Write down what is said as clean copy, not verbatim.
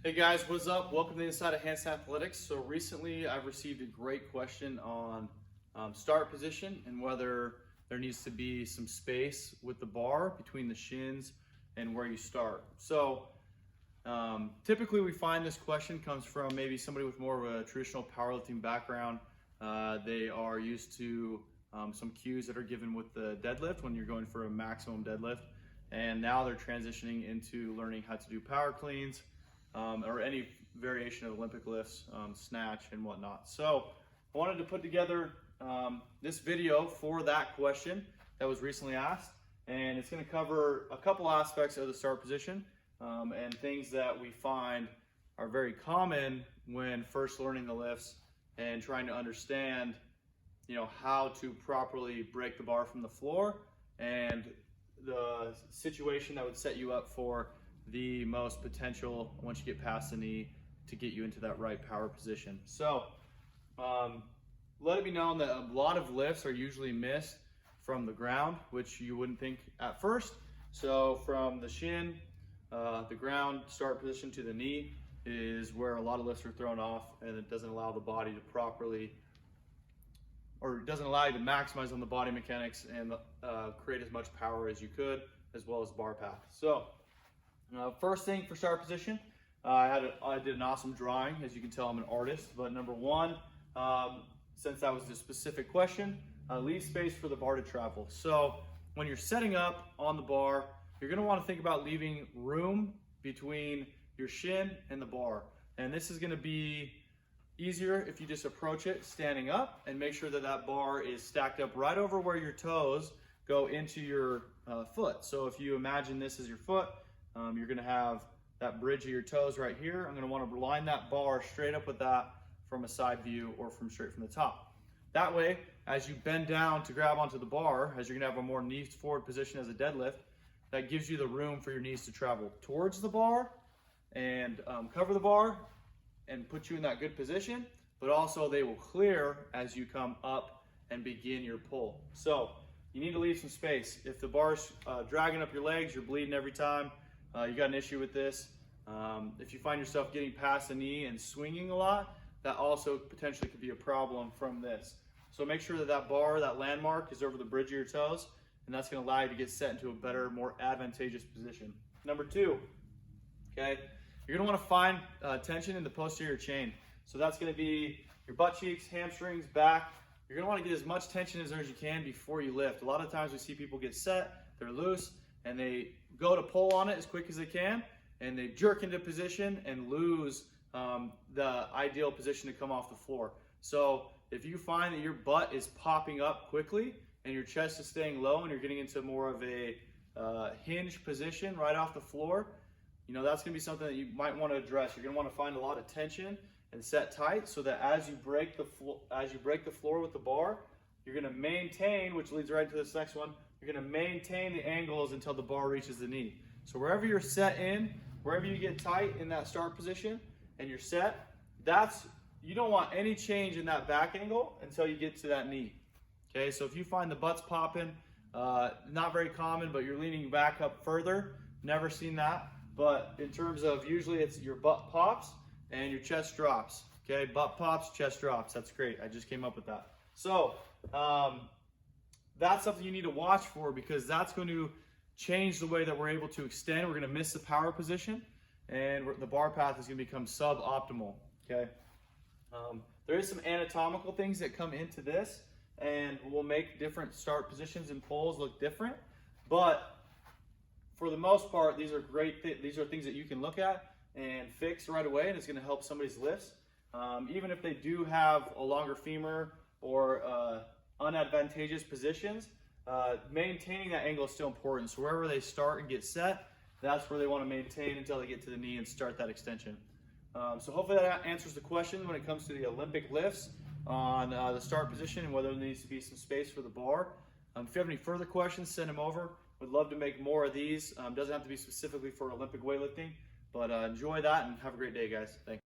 Hey guys, what's up? Welcome to the Inside of Hanson Athletics. So recently I've received a great question on start position and whether there needs to be some space with the bar between the shins and where you start. So typically we find this question comes from maybe somebody with more of a traditional powerlifting background. They are used to some cues that are given with the deadlift when you're going for a maximum deadlift, and now they're transitioning into learning how to do power cleans, or any variation of Olympic lifts, snatch and whatnot. So I wanted to put together this video for that question that was recently asked, and it's going to cover a couple aspects of the start position and things that we find are very common when first learning the lifts and trying to understand, how to properly break the bar from the floor and the situation that would set you up for the most potential once you get past the knee to get you into that right power position. So let it be known that a lot of lifts are usually missed from the ground, which you wouldn't think at first. So from the shin, the ground start position to the knee is where a lot of lifts are thrown off, and it doesn't allow the body to properly, or it doesn't allow you to maximize on the body mechanics and create as much power as you could, as well as bar path. So first thing for start position, I did an awesome drawing. As you can tell, I'm an artist. But number one, since that was the specific question, leave space for the bar to travel. So when you're setting up on the bar, you're going to want to think about leaving room between your shin and the bar. And this is going to be easier if you just approach it standing up and make sure that that bar is stacked up right over where your toes go into your foot. So if you imagine this as your foot, you're going to have that bridge of your toes right here. I'm going to want to line that bar straight up with that from a side view or from straight from the top. That way, as you bend down to grab onto the bar, as you're going to have a more knee forward position as a deadlift, that gives you the room for your knees to travel towards the bar and cover the bar and put you in that good position, but also they will clear as you come up and begin your pull. So you need to leave some space. If the bar's dragging up your legs, you're bleeding every time, you got an issue with this. If you find yourself getting past the knee and swinging a lot, that also potentially could be a problem from this. So make sure that that bar, that landmark, is over the bridge of your toes, and that's going to allow you to get set into a better, more advantageous position. Number two, okay, you're going to want to find tension in the posterior chain. So that's going to be your butt cheeks, hamstrings, back. You're going to want to get as much tension as you can before you lift. A lot of times we see people get set, they're loose, and they go to pull on it as quick as they can, and they jerk into position and lose the ideal position to come off the floor. So if you find that your butt is popping up quickly and your chest is staying low and you're getting into more of a hinge position right off the floor, that's going to be something that you might want to address. You're going to want to find a lot of tension and set tight so that as you break the floor with the bar, you're going to maintain, which leads right to this next one, you're going to maintain the angles until the bar reaches the knee. So wherever you're set in, wherever you get tight in that start position and you're set, you don't want any change in that back angle until you get to that knee. Okay, so if you find the butt's popping, not very common, but you're leaning back up further, never seen that. But in terms of, usually it's your butt pops and your chest drops. Okay, butt pops, chest drops. That's great. I just came up with that. So that's something you need to watch for, because that's going to change the way that we're able to extend. We're going to miss the power position, and the bar path is going to become suboptimal. Okay, there is some anatomical things that come into this and will make different start positions and pulls look different, but for the most part, these are great. These are things that you can look at and fix right away, and it's going to help somebody's lifts. Even if they do have a longer femur or unadvantageous positions, maintaining that angle is still important. So wherever they start and get set, that's where they want to maintain until they get to the knee and start that extension. So hopefully that answers the question when it comes to the Olympic lifts on the start position and whether there needs to be some space for the bar. If you have any further questions, send them over. Would love to make more of these. Doesn't have to be specifically for Olympic weightlifting, but enjoy that and have a great day, guys. Thanks.